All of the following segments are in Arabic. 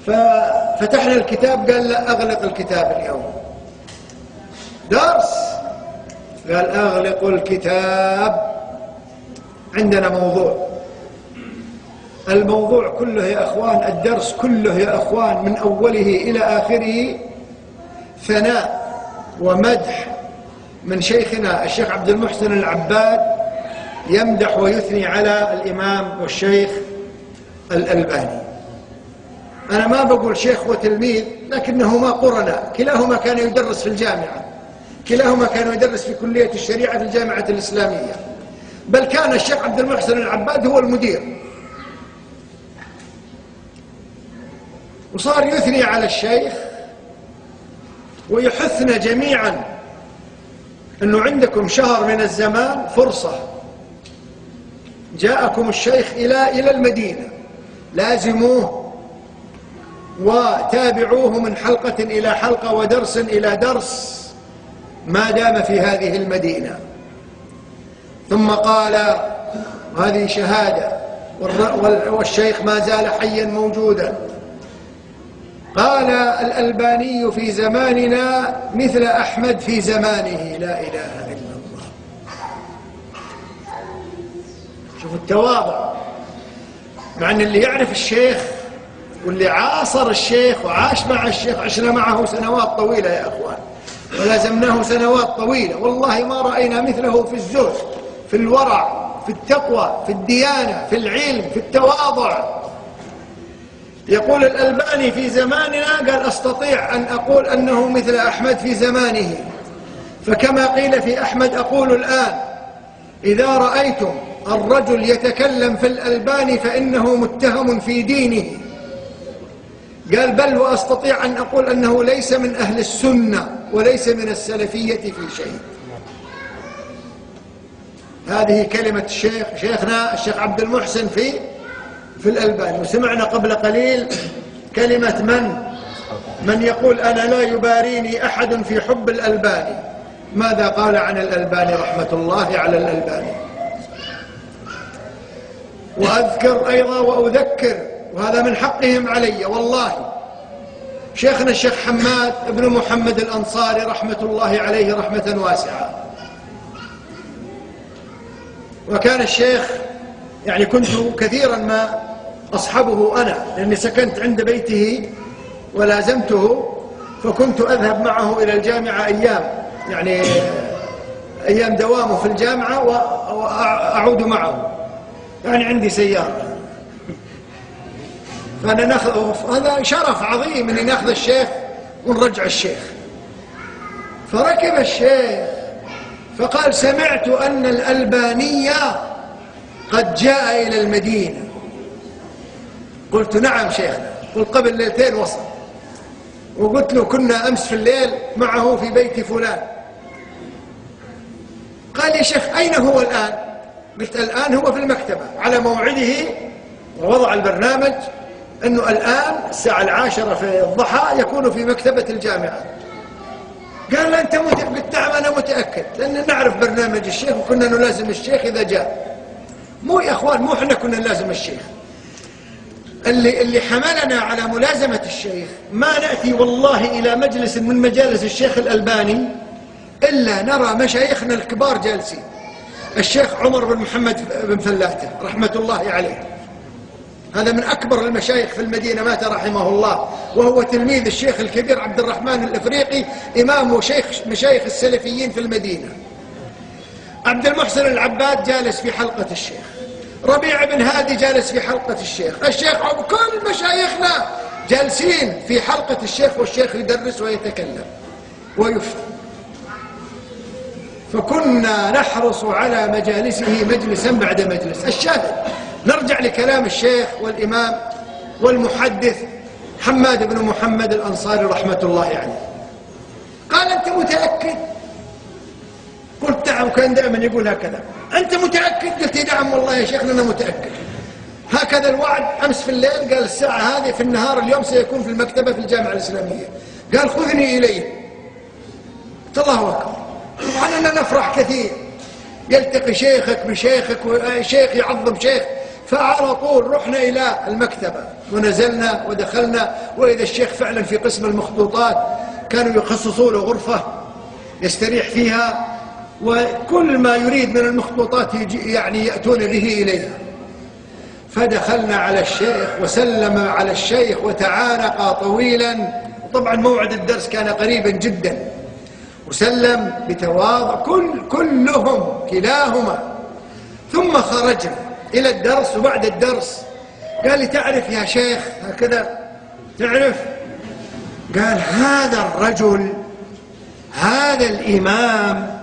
ففتحنا الكتاب، قال لا أغلق الكتاب اليوم، درس. قال أغلق الكتاب، عندنا موضوع. الموضوع كله يا أخوان، الدرس كله يا أخوان من أوله إلى آخره ثناء ومدح من شيخنا الشيخ عبد المحسن العباد، يمدح ويثني على الإمام والشيخ الألباني. أنا ما بقول شيخ وتلميذ، لكنهما قرناء، كلاهما كان يدرس في الجامعة، كلاهما كان يدرس في كلية الشريعة في الجامعة الإسلامية، بل كان الشيخ عبد المحسن العباد هو المدير. وصار يثني على الشيخ ويحثنا جميعا أنه عندكم شهر من الزمان فرصة، جاءكم الشيخ إلى المدينة، لازموه وتابعوه من حلقة إلى حلقة ودرس إلى درس ما دام في هذه المدينة. ثم قال، وهذه شهادة، والشيخ ما زال حيا موجودا، قال الألباني في زماننا مثل أحمد في زمانه، لا إله إلا الله. شوفوا التواضع، مع أن اللي يعرف الشيخ واللي عاصر الشيخ وعاش مع الشيخ، عشنا معه سنوات طويلة يا أخوان، ولازمناه سنوات طويلة، والله ما رأينا مثله في الزهد، في الورع، في التقوى، في الديانة، في العلم، في التواضع. يقول الألباني في زماننا، قال أستطيع أن أقول أنه مثل أحمد في زمانه، فكما قيل في أحمد أقول الآن: إذا رأيتم الرجل يتكلم في الألباني فإنه متهم في دينه. قال بل وأستطيع أن أقول أنه ليس من أهل السنة وليس من السلفية في شيء. هذه كلمة شيخنا الشيخ عبد المحسن في الألباني. وسمعنا قبل قليل كلمة من يقول أنا لا يباريني أحد في حب الألباني. ماذا قال عن الألباني رحمة الله على الألباني؟ وأذكر أيضا وأذكر، وهذا من حقهم علي والله، شيخنا الشيخ حماد بن محمد الأنصاري رحمة الله عليه رحمة واسعة. وكان الشيخ يعني كنت كثيرا ما أصحبه أنا، لأني سكنت عند بيته ولازمته، فكنت أذهب معه إلى الجامعة يعني أيام دوامه في الجامعة وأعود معه، يعني عندي سيارة، فأنا هذا شرف عظيم أني نأخذ الشيخ ونرجع الشيخ. فركب الشيخ فقال سمعت أن الألبانية قد جاء إلى المدينة. قلت نعم شيخنا. قلت قبل ليلتين وصل. وقلت له كنا أمس في الليل معه في بيت فلان. قال يا شيخ أين هو الآن؟ قلت الآن هو في المكتبة على موعده، ووضع البرنامج أنه الآن الساعة 10 في الضحى يكون في مكتبة الجامعة. قال أنت متأكد؟ قلت نعم أنا متأكد، لأن نعرف برنامج الشيخ وكنا نلازم الشيخ إذا جاء. مو يا أخوان، مو إحنا كنا نلازم الشيخ، اللي حملنا على ملازمة الشيخ ما نأتي والله إلى مجلس من مجالس الشيخ الألباني إلا نرى مشايخنا الكبار جالسين. الشيخ عمر بن محمد بن فلاتة رحمة الله عليه، هذا من أكبر المشايخ في المدينة، مات رحمه الله، وهو تلميذ الشيخ الكبير عبد الرحمن الإفريقي، إمام وشيخ مشايخ السلفيين في المدينة. عبد المحسن العباد جالس في حلقة الشيخ، ربيع بن هادي جالس في حلقة الشيخ كل مشايخنا جالسين في حلقة الشيخ، والشيخ يدرس ويتكلم ويفتي. فكنا نحرص على مجالسه مجلسا بعد مجلس. الشاهد، نرجع لكلام الشيخ والإمام والمحدث حماد بن محمد الأنصاري رحمة الله عليه. قال أنت متأكد؟ قلت نعم، كان دائما يقول هكذا. أنت متأكد؟ قلت نعم والله يا شيخنا أنا متأكد. هكذا الوعد أمس في الليل، قال الساعة هذه في النهار اليوم سيكون في المكتبة في الجامعة الإسلامية. قال خذني إليه. قلت الله أكبر. طبعا أننا نفرح كثير، يلتقي شيخك بشيخك وشيخ يعظم شيخ فعلى طول رحنا إلى المكتبة ونزلنا ودخلنا، وإذا الشيخ فعلا في قسم المخطوطات كانوا يخصصوا له غرفة يستريح فيها، وكل ما يريد من المخطوطات يعني يأتون به إليها. فدخلنا على الشيخ وسلم على الشيخ وتعانقا طويلا، طبعا موعد الدرس كان قريبا جدا، وسلم بتواضع كلهم كلاهما. ثم خرجنا إلى الدرس، وبعد الدرس قال لي: تعرف يا شيخ هكذا، تعرف؟ قال: هذا الرجل، هذا الإمام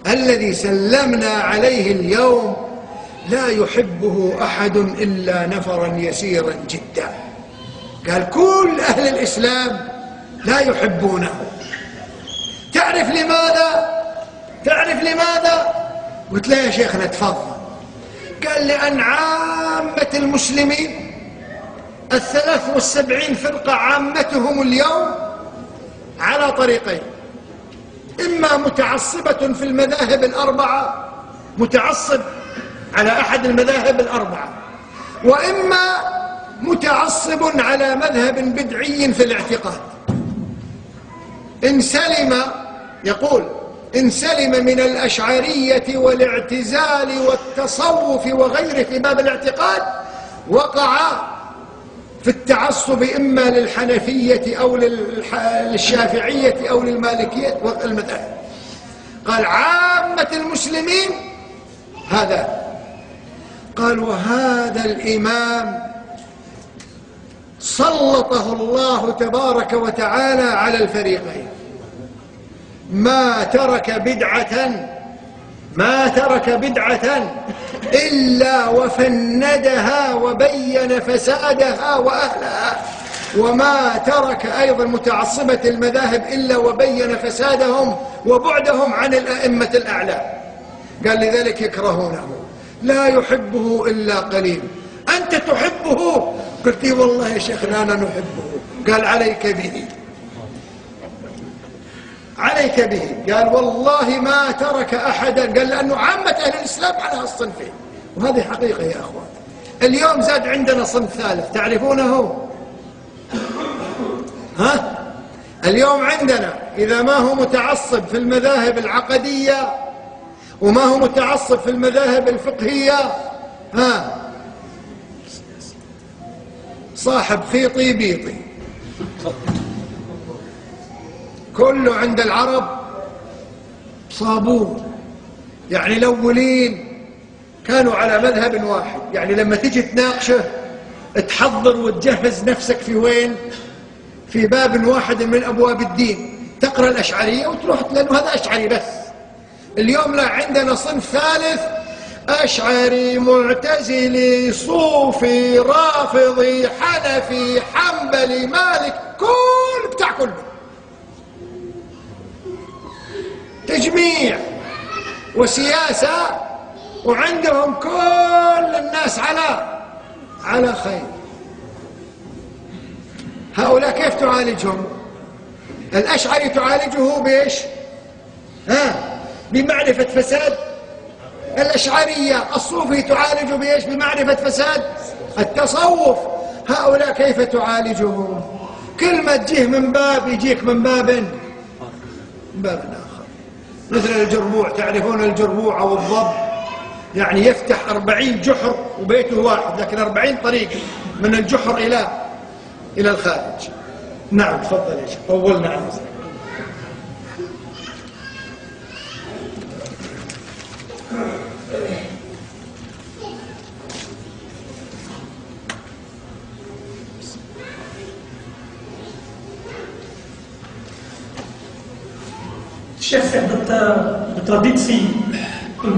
الذي سلمنا عليه اليوم لا يحبه أحد إلا نفرا يسيرا جدا. قال: كل أهل الإسلام لا يحبونه. تعرف لماذا؟ تعرف لماذا؟ قلت له: يا شيخنا تفضل. قال: لأن عامة المسلمين 73 فرقة عامتهم اليوم على طريقين: إما متعصبة في المذاهب الأربعة، متعصب على أحد المذاهب الأربعة، وإما متعصب على مذهب بدعي في الاعتقاد. إن سلم، يقول: إن سلم من الأشعرية والاعتزال والتصوف وغيره في باب الاعتقاد، وقع في التعصب إما للحنفية أو للشافعية أو للمالكية والمذاهب. قال: عامة المسلمين هذا. قال: وهذا الإمام سلطه الله تبارك وتعالى على الفريقين، ما ترك بدعة إلا وفندها وبين فسادها وأهلها، وما ترك أيضا متعصبة المذاهب إلا وبين فسادهم وبعدهم عن الأئمة الأعلام. قال: لذلك يكرهونه، لا يحبه إلا قليل. أنت تحبه؟ قلت: والله يا شيخنا أنا نحبه. قال: عليك به، عليك به. قال: والله ما ترك أحدا. قال: لأنه عامة أهل الإسلام على الصنفين، وهذه حقيقة يا أخوان. اليوم زاد عندنا صنف ثالث، تعرفونه؟ ها؟ اليوم عندنا إذا ما هو متعصب في المذاهب العقدية وما هو متعصب في المذاهب الفقهية، ها، صاحب خيطي بيطي. كله عند العرب صابون. يعني الأولين كانوا على مذهب واحد، يعني لما تيجي تناقشه تحضر وتجهز نفسك في وين؟ في باب واحد من أبواب الدين، تقرأ الأشعرية وتروح، لأنه هذا أشعري بس. اليوم لا، عندنا صنف ثالث: أشعري، معتزلي، صوفي، رافضي، حنفي، حنبلي، مالك، كل بتاع كله، تجميع وسياسة، وعندهم كل الناس على خير. هؤلاء كيف تعالجهم؟ الأشعري تعالجه بإيش؟ بمعرفة فساد الأشعرية. الصوفي تعالجه بإيش؟ بمعرفة فساد التصوف. هؤلاء كيف تعالجهم؟ كل ما تجيه من باب يجيك من باب آخر. مثل الجربوع، تعرفون الجربوع أو الضب؟ يعني يفتح 40 جحر وبيته واحد، لكن 40 طريق من الجحر إلى الخارج. نعم تفضل يا شيخ، طولنا عنه. Chef zegt dat de traditie in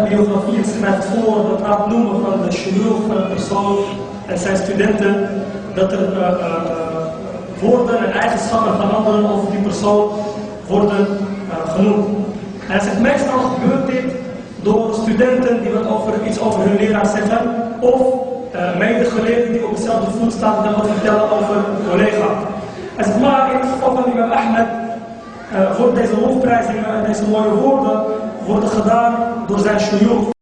biografieën schrijft voor dat afnoemen van de shuyukh van de persoon en zijn studenten, dat er woorden en eigenschappen van anderen over die persoon worden genoemd. En hij zegt meestal gebeurt dit door studenten die iets over hun leraar zeggen, of medegeleerden die op dezelfde voet staan en wat vertellen over een collega. Hij zegt, maar in het geval van Imam Ahmed wordt deze lofprijzingen en deze mooie woorden worden gedaan door zijn shuyukh.